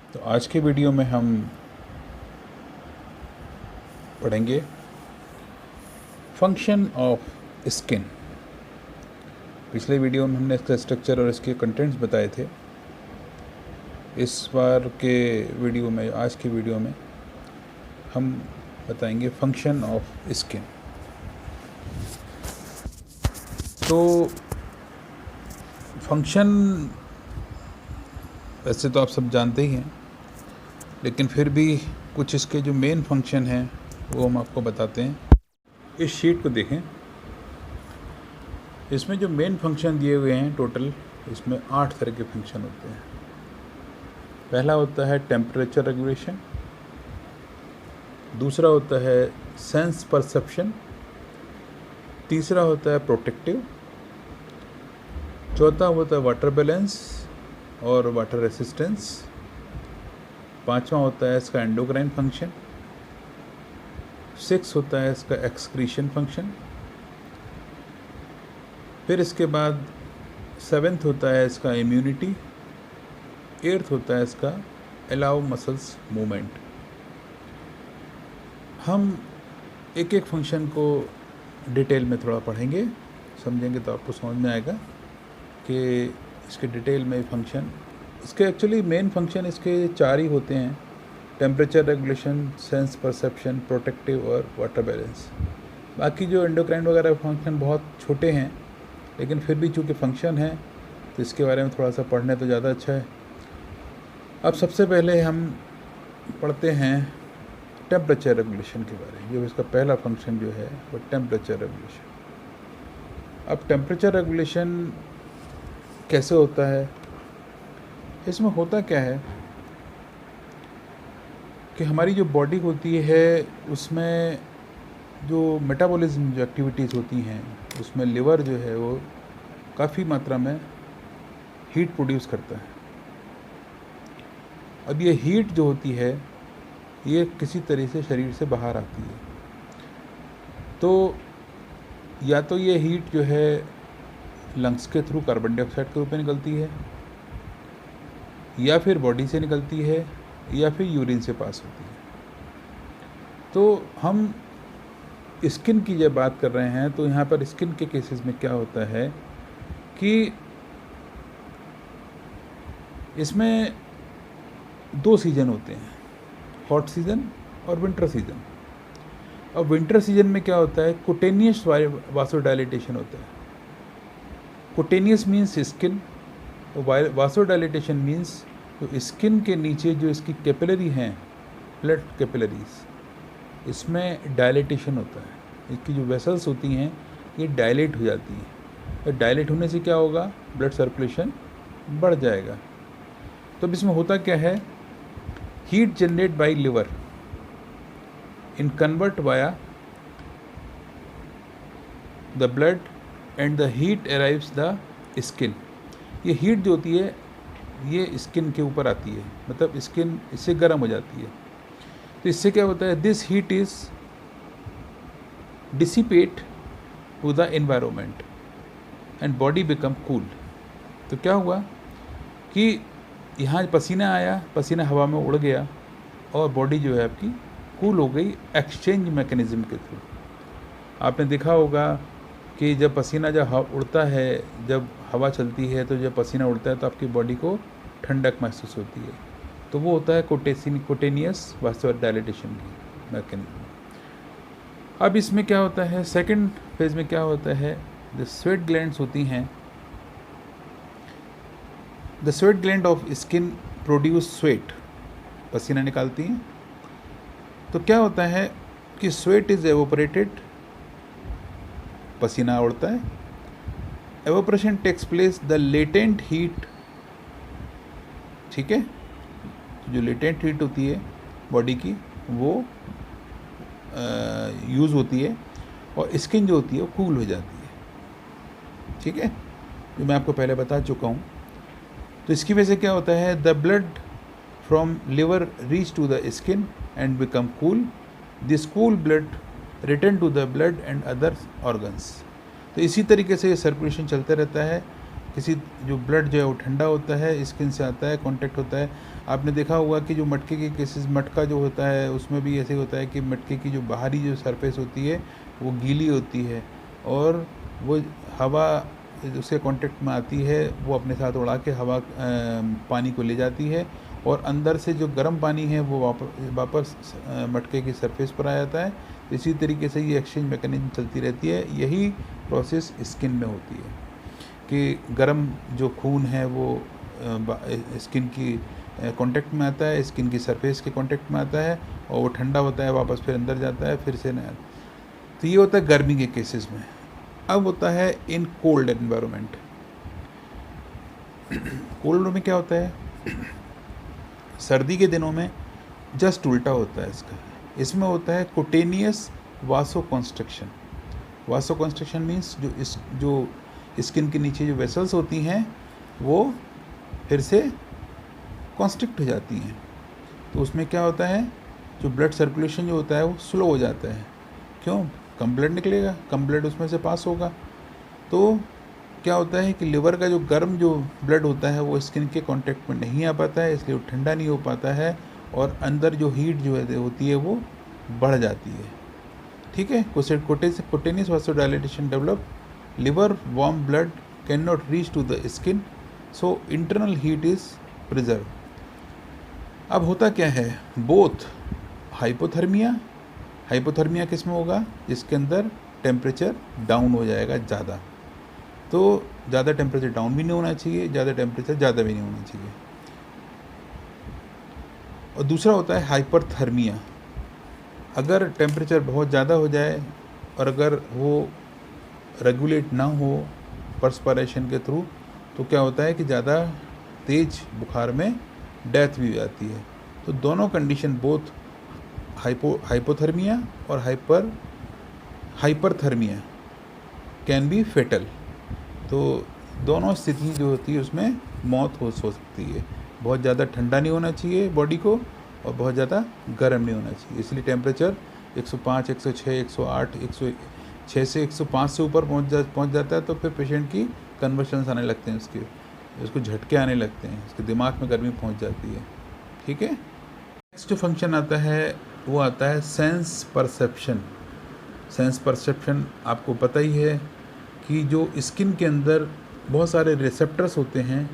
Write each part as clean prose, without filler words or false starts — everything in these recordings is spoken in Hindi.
तो आज के वीडियो में हम पढ़ेंगे फंक्शन ऑफ स्किन। पिछले वीडियो में हमने इसका स्ट्रक्चर और इसके कंटेंट्स बताए थे। इस बार के वीडियो में, आज के वीडियो में हम बताएंगे फंक्शन ऑफ स्किन। तो फंक्शन वैसे तो आप सब जानते ही हैं, लेकिन फिर भी कुछ इसके जो मेन फंक्शन हैं वो हम आपको बताते हैं। इस शीट को देखें, इसमें जो मेन फंक्शन दिए हुए हैं टोटल, इसमें 8 तरह के फंक्शन होते हैं। पहला होता है टेम्परेचर रेगुलेशन, दूसरा होता है सेंस परसेप्शन, तीसरा होता है प्रोटेक्टिव, चौथा होता है वाटर बैलेंस और वाटर रेसिस्टेंस, पांचवा होता है इसका एंडोक्राइन फंक्शन, 6 होता है इसका एक्सक्रीशन फंक्शन, फिर इसके बाद 7th होता है इसका इम्यूनिटी, 8th होता है इसका अलाउ मसल्स मूवमेंट। हम एक एक फंक्शन को डिटेल में थोड़ा पढ़ेंगे, समझेंगे तो आपको समझ में आएगा कि इसके डिटेल में फंक्शन, इसके एक्चुअली मेन फंक्शन इसके 4 ही होते हैं: temperature regulation, sense perception, protective और वाटर बैलेंस। बाकी जो एंडोक्राइन वगैरह फंक्शन बहुत छोटे हैं, लेकिन फिर भी चूँकि फंक्शन है तो इसके बारे में थोड़ा सा पढ़ने तो ज़्यादा अच्छा है। अब सबसे पहले हम पढ़ते हैं टेम्परेचर रेगुलेशन के बारे में। जो इसका पहला फंक्शन जो है वो टेम्परेचर रेगुलेशन। अब टेम्परेचर रेगुलेशन कैसे होता है, इसमें होता क्या है कि हमारी जो बॉडी होती है उसमें जो मेटाबॉलिज्म, जो एक्टिविटीज़ होती हैं, उसमें लिवर जो है वो काफ़ी मात्रा में हीट प्रोड्यूस करता है। अब ये हीट जो होती है ये किसी तरह से शरीर से बाहर आती है। तो या तो ये हीट जो है लंग्स के थ्रू कार्बन डाइऑक्साइड के रूप में निकलती है, या फिर बॉडी से निकलती है, या फिर यूरिन से पास होती है। तो हम स्किन की जब बात कर रहे हैं तो यहाँ पर स्किन के केसेस में क्या होता है कि इसमें 2 सीज़न होते हैं, हॉट सीज़न और विंटर सीज़न। अब विंटर सीज़न में क्या होता है, कुटेनियस वासोडाइलेटेशन होता है। कुटेनियस मीन्स स्किन, वासोडाइलेटेशन मीन्स जो स्किन के नीचे जो इसकी कैपिलरी हैं, ब्लड कैपिलरीज, इसमें डायलेटेशन होता है। इसकी जो वेसल्स होती हैं ये डायलेट हो जाती हैं। तो डायलेट होने से क्या होगा, ब्लड सर्कुलेशन बढ़ जाएगा। तो अब इसमें होता क्या है, heat generate bye liver in convert via the blood and the heat arrives the skin. ये हीट जो होती है ये स्किन के ऊपर आती है, मतलब स्किन इससे गर्म हो जाती है। तो इससे क्या होता है, this heat is dissipate to the environment and body become cool. तो क्या हुआ कि यहाँ पसीना आया, पसीना हवा में उड़ गया और बॉडी जो है आपकी कूल हो गई एक्सचेंज मैकेनिज्म के थ्रू। आपने देखा होगा कि जब पसीना जब उड़ता है, जब हवा चलती है, तो जब पसीना उड़ता है तो आपकी बॉडी को ठंडक महसूस होती है। तो वो होता है कुटेनियस वासोडाइलेटेशन की मैकेनिज्म। अब इसमें क्या होता है, सेकंड फेज में क्या होता है, द स्वेट ग्लैंड्स होती हैं। The sweat gland of skin produce sweat, पसीना निकालती हैं। तो क्या होता है कि स्वेट इज एवोपरेटेड, पसीना उड़ता है। Evaporation takes place, the latent heat, ठीक है, जो लेटेंट हीट होती है बॉडी की वो यूज़ होती है और स्किन जो होती है वो कूल हो जाती है, ठीक है, जो मैं आपको पहले बता चुका हूँ। तो इसकी वजह से क्या होता है, the blood from liver reach to the skin and become cool, this cool blood return to the blood and other organs. तो इसी तरीके से ये सर्कुलेशन चलता रहता है किसी जो ब्लड जो है वो ठंडा होता है, स्किन से आता है, कांटेक्ट होता है। आपने देखा होगा कि जो मटके के केसेस, मटका जो होता है उसमें भी ऐसे होता है कि मटके की जो बाहरी जो सरफेस होती है वो गीली होती है और वो हवा उसके कांटेक्ट में आती है, वो अपने साथ उड़ा के हवा पानी को ले जाती है और अंदर से जो गर्म पानी है वो वापस मटके की सरफेस पर आ जाता है। इसी तरीके से ये एक्सचेंज मैकेनिज्म चलती रहती है। यही प्रोसेस स्किन में होती है कि गर्म जो खून है वो स्किन की कांटेक्ट में आता है, स्किन की सरफेस के कांटेक्ट में आता है और वो ठंडा होता है, वापस फिर अंदर जाता है, फिर से नया। तो ये होता है गर्मी के केसेस में। अब होता है इन कोल्ड एनवायरनमेंट। कोल्ड में क्या होता है, सर्दी के दिनों में जस्ट उल्टा होता है इसका। इसमें होता है कुटेनियस वासो कंस्ट्रक्शन। वासो कंस्ट्रक्शन मीन्स जो स्किन के नीचे जो वेसल्स होती हैं वो फिर से कॉन्स्ट्रिक्ट हो जाती हैं। तो उसमें क्या होता है, जो ब्लड सर्कुलेशन जो होता है वो स्लो हो जाता है। क्यों? कम ब्लड निकलेगा, कम ब्लड उसमें से पास होगा। तो क्या होता है कि लिवर का जो गर्म जो ब्लड होता है वो स्किन के कांटेक्ट में नहीं आ पाता है, इसलिए वो ठंडा नहीं हो पाता है और अंदर जो हीट जो है होती है वो बढ़ जाती है। ठीक है। Cutaneous vasodilatation develop, liver warm blood cannot reach to the skin, so internal heat is preserved. अब होता क्या है, बोथ हाइपोथर्मिया किस में होगा, जिसके अंदर टेम्परेचर डाउन हो जाएगा ज़्यादा। तो ज़्यादा टेम्परेचर डाउन भी नहीं होना चाहिए, ज़्यादा टेम्परेचर ज़्यादा भी नहीं होना चाहिए। और दूसरा होता है हाइपरथर्मिया। अगर टेम्परेचर बहुत ज़्यादा हो जाए और अगर वो रेगुलेट ना हो पर्सपिरेशन के थ्रू, तो क्या होता है कि ज़्यादा तेज बुखार में डेथ भी आती है। तो दोनों कंडीशन, बोथ हाइपोथर्मिया और हाइपरथर्मिया कैन बी फेटल। तो दोनों स्थिति जो होती है उसमें मौत हो सकती है। बहुत ज़्यादा ठंडा नहीं होना चाहिए बॉडी को और बहुत ज़्यादा गर्म नहीं होना चाहिए। इसलिए टेम्परेचर 105, 106, 108, 106 से 105 से ऊपर पहुंच जाता है तो फिर पेशेंट की कन्वर्शंस आने लगते हैं, उसको झटके आने लगते हैं, उसके दिमाग में गर्मी पहुंच जाती है। ठीक है। नेक्स्ट जो फंक्शन आता है वो आता है सेंस परसेप्शन। सेंस परसेप्शन आपको पता ही है कि जो स्किन के अंदर बहुत सारे रिसेप्टर्स होते हैं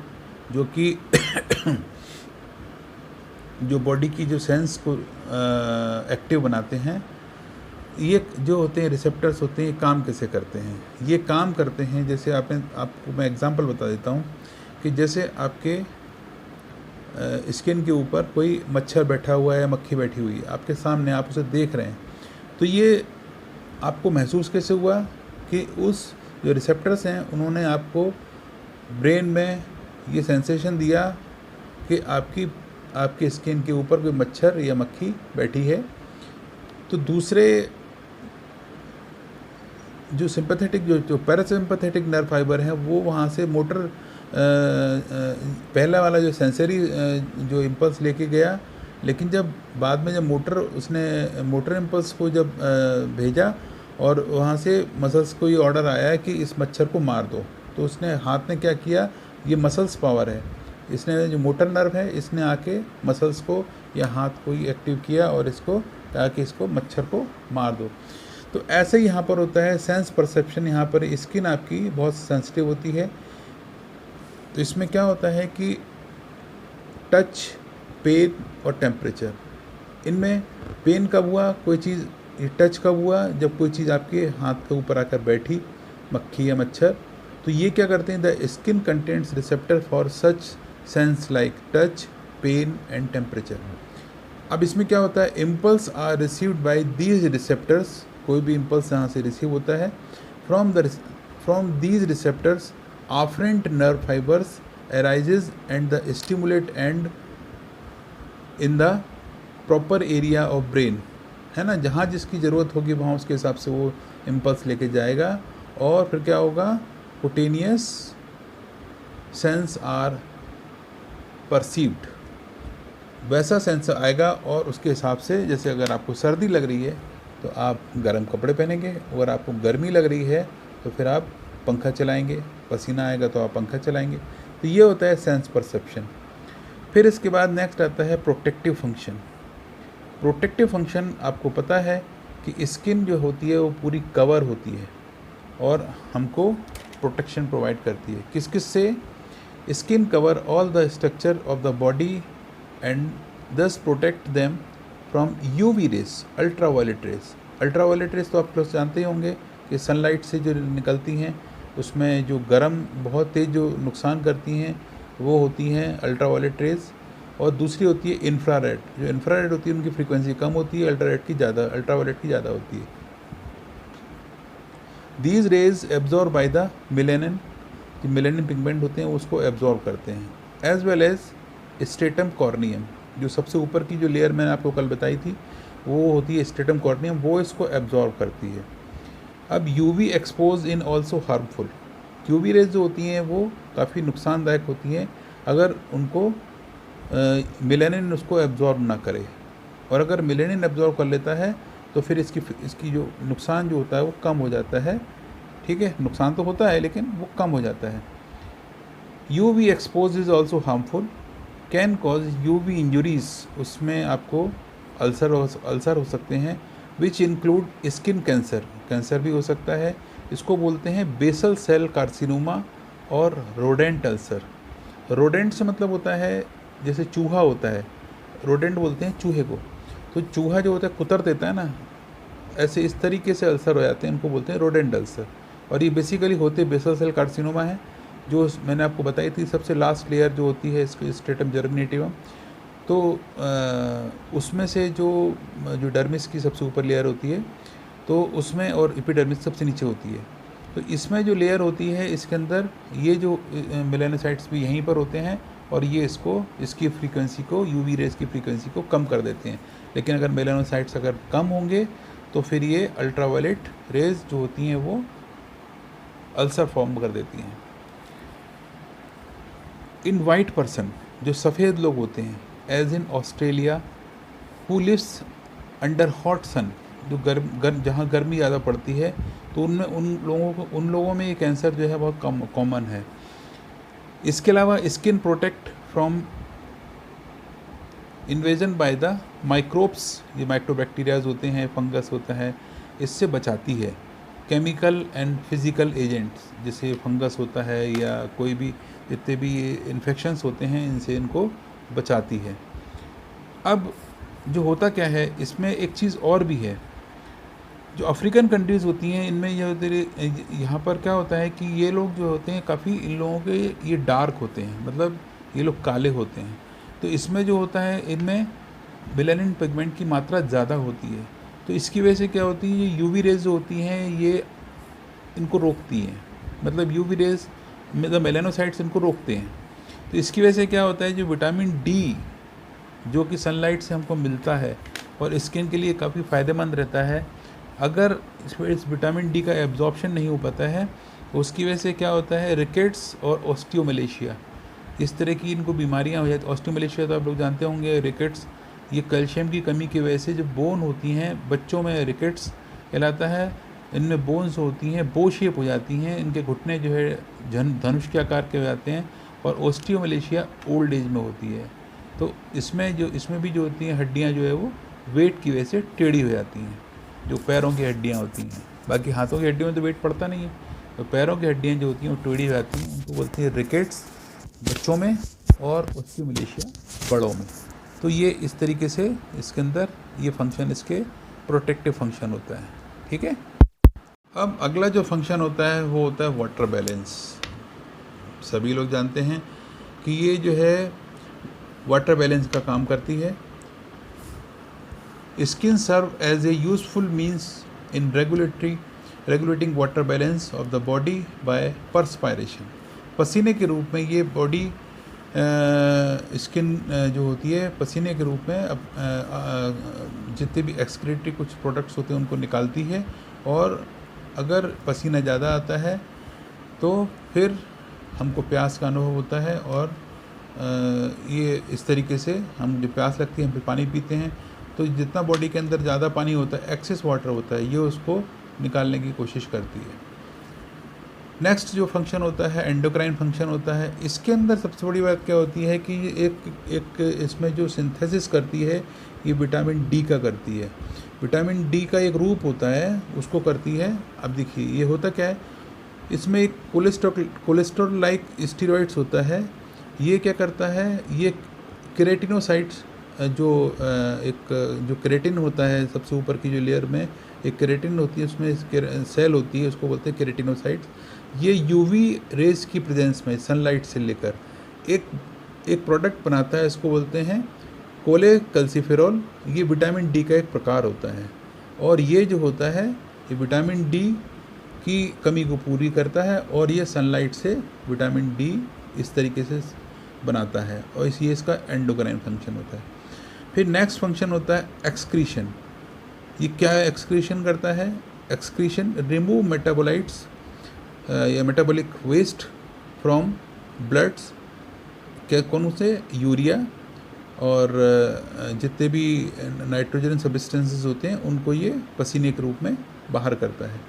जो कि जो बॉडी की जो सेंस को एक्टिव बनाते हैं। ये जो होते हैं रिसेप्टर्स होते हैं, ये काम कैसे करते हैं? ये काम करते हैं जैसे आपको मैं एग्जांपल बता देता हूँ कि जैसे आपके स्किन के ऊपर कोई मच्छर बैठा हुआ है या मक्खी बैठी हुई है आपके सामने, आप उसे देख रहे हैं, तो ये आपको महसूस कैसे हुआ कि उस जो रिसेप्टर्स हैं उन्होंने आपको ब्रेन में ये सेंसेशन दिया कि आपकी स्किन के ऊपर कोई मच्छर या मक्खी बैठी है। तो दूसरे जो सिंपैथेटिक जो पैरासिम्पैथेटिक नर्व फाइबर हैं वो वहाँ से मोटर पहला वाला जो सेंसरी जो इम्पल्स लेके गया, लेकिन जब बाद में जब मोटर इम्पल्स को जब भेजा और वहाँ से मसल्स को ये ऑर्डर आया कि इस मच्छर को मार दो, तो उसने हाथ ने क्या किया, ये मसल्स पावर है, इसने जो मोटर नर्व है इसने आके मसल्स को या हाथ को ही एक्टिव किया और इसको कहा कि इसको मच्छर को मार दो। तो ऐसे ही यहाँ पर होता है सेंस परसेप्शन। यहाँ पर स्किन आपकी बहुत सेंसिटिव होती है। तो इसमें क्या होता है कि टच, पेन और टेम्परेचर, इनमें पेन कब हुआ, कोई चीज़ टच कब हुआ, जब कोई चीज़ आपके हाथ के ऊपर आकर बैठी, मक्खी या मच्छर। तो ये क्या करते हैं, the skin contents receptor for such sense like touch, pain and temperature. अब इसमें क्या होता है, impulse are received by these receptors. कोई भी इम्पल्स यहाँ से रिसीव होता है from these receptors afferent nerve fibers arises and the stimulate and in the proper area of brain, है ना, जहाँ जिसकी ज़रूरत होगी वहाँ उसके हिसाब से वो इम्पल्स लेके जाएगा और फिर क्या होगा, कुटेनियस सेंस आर परसीव्ड, वैसा सेंस आएगा और उसके हिसाब से, जैसे अगर आपको सर्दी लग रही है तो आप गर्म कपड़े पहनेंगे, अगर आपको गर्मी लग रही है तो फिर आप पंखा चलाएंगे। पसीना आएगा तो आप पंखा चलाएंगे। तो ये होता है सेंस परसेप्शन। फिर इसके बाद नेक्स्ट आता है प्रोटेक्टिव फंक्शन। प्रोटेक्टिव फंक्शन आपको पता है कि स्किन जो होती है वो पूरी कवर होती है और हमको प्रोटेक्शन प्रोवाइड करती है। किस किस से? Skin cover all the structure of the body and thus protect them from UV rays, ultraviolet rays. Ultraviolet rays तो आप लोग जानते ही होंगे कि सनलाइट से जो निकलती हैं उसमें जो गर्म बहुत तेज़ जो नुकसान करती हैं वो होती हैं अल्ट्रावायलेट रेस। और दूसरी होती है इंफ्रारेड। जो इंफ्रारेड होती है उनकी फ्रीक्वेंसी कम होती है, अल्ट्रावायलेट की ज़्यादा होती है। These rays absorb by the melanin, जो मेलानिन पिगमेंट होते हैं उसको एब्जॉर्ब करते हैं। As well as stratum corneum, जो सबसे ऊपर की जो लेयर मैंने आपको कल बताई थी वो होती है स्ट्रेटम कॉर्नियम, वो इसको एब्जॉर्ब करती है। अब UV expose in also harmful. UV rays जो होती हैं वो काफ़ी नुकसानदायक होती हैं अगर उनको मेलानिन उसको एब्जॉर्ब ना करे। और अगर मेलानिन एब्जॉर्ब कर लेता है तो फिर इसकी जो नुकसान जो होता है वो कम हो जाता है। ठीक है, नुकसान तो होता है लेकिन वो कम हो जाता है। UV expose is also harmful, can cause UV injuries, उसमें आपको अल्सर हो सकते हैं। Which include skin cancer, cancer भी हो सकता है। इसको बोलते हैं बेसल सेल कार्सिनोमा और रोडेंट अल्सर। रोडेंट से मतलब होता है जैसे चूहा होता है, रोडेंट बोलते हैं चूहे को। तो चूहा जो होता है कुतर देता है ना, ऐसे इस तरीके से अल्सर हो जाते हैं, उनको बोलते हैं रोडेंट अल्सर। और ये बेसिकली होते बेसल सेल कार्सिनोमा है, जो मैंने आपको बताई थी सबसे लास्ट लेयर जो होती है इसके स्ट्रेटम जर्मिनेटिवम। तो उसमें से जो डर्मिस की सबसे ऊपर लेयर होती है तो उसमें, और एपिडर्मिस सबसे नीचे होती है। तो इसमें जो लेयर होती है इसके अंदर ये जो मेलानोसाइट्स भी यहीं पर होते हैं और ये इसकी फ्रीक्वेंसी को, यूवी रेज की फ्रीक्वेंसी को कम कर देते हैं। लेकिन अगर मेलानोसाइट्स अगर कम होंगे तो फिर ये अल्ट्रावायलेट रेज जो होती हैं वो अल्सर फॉर्म कर देती हैं। इन वाइट पर्सन, जो सफ़ेद लोग होते हैं, as in Australia, who lives under hot sun, जो जहाँ गर्मी ज़्यादा पड़ती है, तो उन लोगों में ये कैंसर जो है बहुत कॉमन है। इसके अलावा skin protect from invasion by the microbes, ये माइक्रोबैक्टीरियाज होते हैं, फंगस होता है, इससे बचाती है। केमिकल एंड फिज़िकल एजेंट्स, जैसे फंगस होता है या कोई भी जितने भी इन्फेक्शंस होते हैं इनसे इनको बचाती है। अब जो होता क्या है इसमें एक चीज़ और भी है, जो अफ्रीकन कंट्रीज़ होती हैं इनमें यहाँ पर क्या होता है कि ये लोग जो होते हैं काफ़ी, इन लोगों के ये डार्क होते हैं, मतलब ये लोग काले होते हैं। तो इसमें जो होता है इनमें मेलानिन पिगमेंट की मात्रा ज़्यादा होती है। तो इसकी वजह से क्या होती है, ये यूवी रेज जो होती हैं ये इनको रोकती हैं, मतलब यूवी रेज मतलब मेलानोसाइट्स इनको रोकते हैं। तो इसकी वजह से क्या होता है, जो विटामिन डी जो कि सनलाइट से हमको मिलता है और स्किन के लिए काफ़ी फ़ायदेमंद रहता है, अगर इस विटामिन डी का एब्जॉर्प्शन नहीं हो पाता है तो उसकी वजह से क्या होता है, रिकेट्स और ऑस्टियोमलेशिया, इस तरह की इनको बीमारियां हो जाती। ऑस्टियोमलेशिया तो आप लोग जानते होंगे, रिकेट्स ये कैल्शियम की कमी की वजह से जो बोन होती हैं बच्चों में रिकेट्स कहलाता है, इनमें बोन्स होती हैं बो शेप हो जाती हैं, इनके घुटने जो है धनुष के आकार के हो जाते हैं। और ऑस्टियोमलेशिया ओल्ड एज में होती है। तो इसमें भी जो होती हैं हड्डियाँ जो है वो वेट की वजह से टेढ़ी हो जाती हैं, जो पैरों की हड्डियाँ होती हैं। बाकी हाथों की हड्डियों में तो वेट पड़ता नहीं है, तो पैरों की हड्डियाँ जो होती हैं वो टेढ़ी हो जाती हैं, उनको बोलते हैं रिकेट्स बच्चों में और ऑस्टियोमलेशिया बड़ों में। तो ये इस तरीके से इसके अंदर ये फंक्शन, इसके प्रोटेक्टिव फंक्शन होता है। ठीक है, अब अगला जो फंक्शन होता है वो होता है वाटर बैलेंस। सभी लोग जानते हैं कि ये जो है वाटर बैलेंस का काम करती है। Skin serve as a useful means in regulating water balance of the body by perspiration. पसीने के रूप में ये बॉडी स्किन जो होती है पसीने के रूप में जितने भी एक्सक्रीटरी कुछ प्रोडक्ट्स होते हैं उनको निकालती है। और अगर पसीना ज़्यादा आता है तो फिर हमको प्यास का अनुभव होता है, और ये इस तरीके से हम जब प्यास लगती है हम फिर पानी पीते हैं। तो जितना बॉडी के अंदर ज़्यादा पानी होता है, एक्सेस वाटर होता है, ये उसको निकालने की कोशिश करती है। नेक्स्ट जो फंक्शन होता है एंडोक्राइन फंक्शन होता है। इसके अंदर सबसे बड़ी बात क्या होती है कि एक इसमें जो सिंथेसिस करती है ये विटामिन डी का करती है। विटामिन डी का एक रूप होता है, उसको करती है। अब देखिए ये होता क्या है, इसमें एक कोलेस्ट्रॉल लाइक स्टीरॉइड्स होता है। ये क्या करता है, ये केराटिनोसाइट्स जो केराटिन होता है सबसे ऊपर की जो लेयर में एक केराटिन होती है, उसमें सेल होती है, उसको बोलते हैं केराटिनोसाइट्स। ये यूवी रेज की प्रेजेंस में सनलाइट से लेकर एक प्रोडक्ट बनाता है, इसको बोलते हैं कोलेकैल्सिफेरॉल। ये विटामिन डी का एक प्रकार होता है और ये जो होता है ये विटामिन डी की कमी को पूरी करता है और ये सनलाइट से विटामिन डी इस तरीके से बनाता है और ये इसका एंडोक्राइन फंक्शन होता है। फिर नेक्स्ट फंक्शन होता है एक्सक्रीशन। ये क्या एक्सक्रीशन करता है, एक्सक्रीशन रिमूव मेटाबोलाइट्स या मेटाबॉलिक वेस्ट फ्रॉम ब्लड्स, क्या कौन से, यूरिया और जितने भी नाइट्रोजन सब्सटेंसेस होते हैं उनको ये पसीने के रूप में बाहर करता है।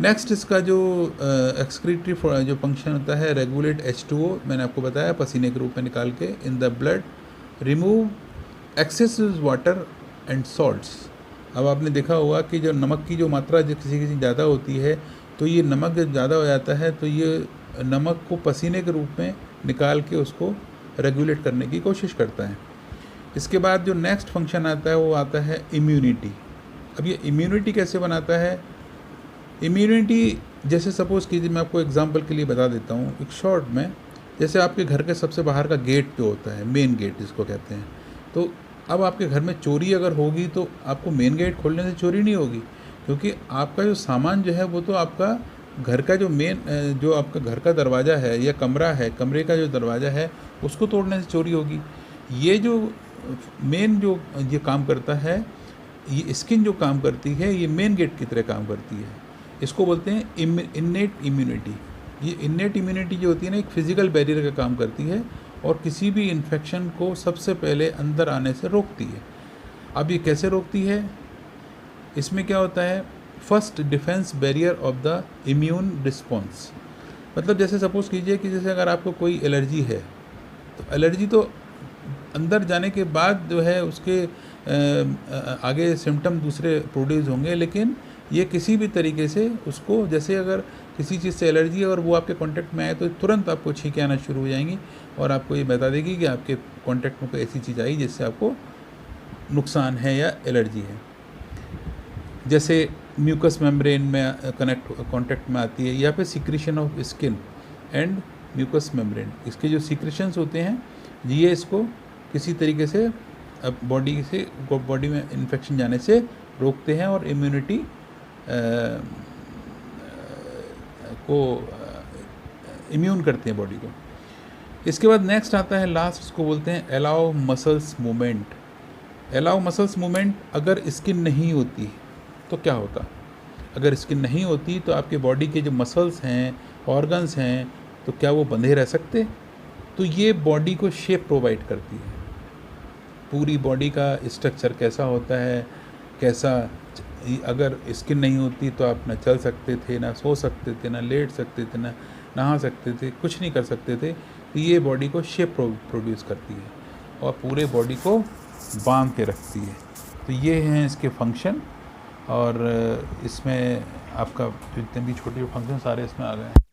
नेक्स्ट इसका जो एक्सक्रीटरी जो फंक्शन होता है रेगुलेट H2O, मैंने आपको बताया पसीने के रूप में निकाल के in the blood, remove excessive water and salts. अब आपने देखा होगा कि जो नमक की जो मात्रा जो किसी ज़्यादा होती है तो ये नमक जब ज़्यादा हो जाता है तो ये नमक को पसीने के रूप में निकाल के उसको रेगुलेट करने की कोशिश करता है। इसके बाद जो नेक्स्ट फंक्शन आता है वो आता है इम्यूनिटी। अब ये इम्यूनिटी कैसे बनाता है, इम्यूनिटी जैसे सपोज़ कीजिए, मैं आपको एग्जांपल के लिए बता देता हूँ एक शॉर्ट में। जैसे आपके घर के सबसे बाहर का गेट जो होता है, मेन गेट जिसको कहते हैं, तो अब आपके घर में चोरी अगर होगी तो आपको मेन गेट खोलने से चोरी नहीं होगी, क्योंकि आपका जो सामान जो है वो तो आपका घर का जो मेन जो आपका घर का दरवाज़ा है या कमरा है, कमरे का जो दरवाज़ा है उसको तोड़ने से चोरी होगी। ये जो मेन जो ये काम करता है, ये स्किन जो काम करती है ये मेन गेट की तरह काम करती है। इसको बोलते हैं इन्नेट इम्यूनिटी। ये इन्नेट इम्यूनिटी जो होती है ना, एक फिज़िकल बैरियर का काम करती है और किसी भी इन्फेक्शन को सबसे पहले अंदर आने से रोकती है। अब ये कैसे रोकती है, इसमें क्या होता है, first defence barrier of the immune response. मतलब जैसे सपोज़ कीजिए कि जैसे अगर आपको कोई एलर्जी है तो एलर्जी तो अंदर जाने के बाद जो है उसके आगे सिम्टम दूसरे प्रोड्यूस होंगे, लेकिन ये किसी भी तरीके से उसको, जैसे अगर किसी चीज़ से एलर्जी है और वो आपके कांटेक्ट में आए तो तुरंत आपको छींकें आना शुरू हो जाएंगी और आपको ये बता देगी कि आपके कांटेक्ट में कोई ऐसी चीज़ आई जिससे आपको नुकसान है या एलर्जी है। जैसे म्यूकस मेम्ब्रेन में कांटेक्ट में आती है, या फिर secretion of skin and mucous membrane, इसके जो सिक्रीशंस होते हैं ये इसको किसी तरीके से बॉडी में इन्फेक्शन जाने से रोकते हैं और इम्यूनिटी को इम्यून करते हैं बॉडी को। इसके बाद नेक्स्ट आता है लास्ट, उसको बोलते हैं allow muscles movement. Allow muscles movement, अगर स्किन नहीं होती तो क्या होता, अगर स्किन नहीं होती तो आपके बॉडी के जो मसल्स हैं, ऑर्गन्स हैं, तो क्या वो बंधे रह सकते? तो ये बॉडी को शेप प्रोवाइड करती है। पूरी बॉडी का स्ट्रक्चर कैसा होता है, कैसा, अगर स्किन नहीं होती तो आप ना चल सकते थे, ना सो सकते थे, ना लेट सकते थे, ना नहा सकते थे, कुछ नहीं कर सकते थे। तो ये बॉडी को शेप प्रोड्यूस करती है और पूरे बॉडी को बांध के रखती है। तो ये हैं इसके फंक्शन, और इसमें आपका जितने भी छोटे फंक्शन सारे इसमें आ गए हैं।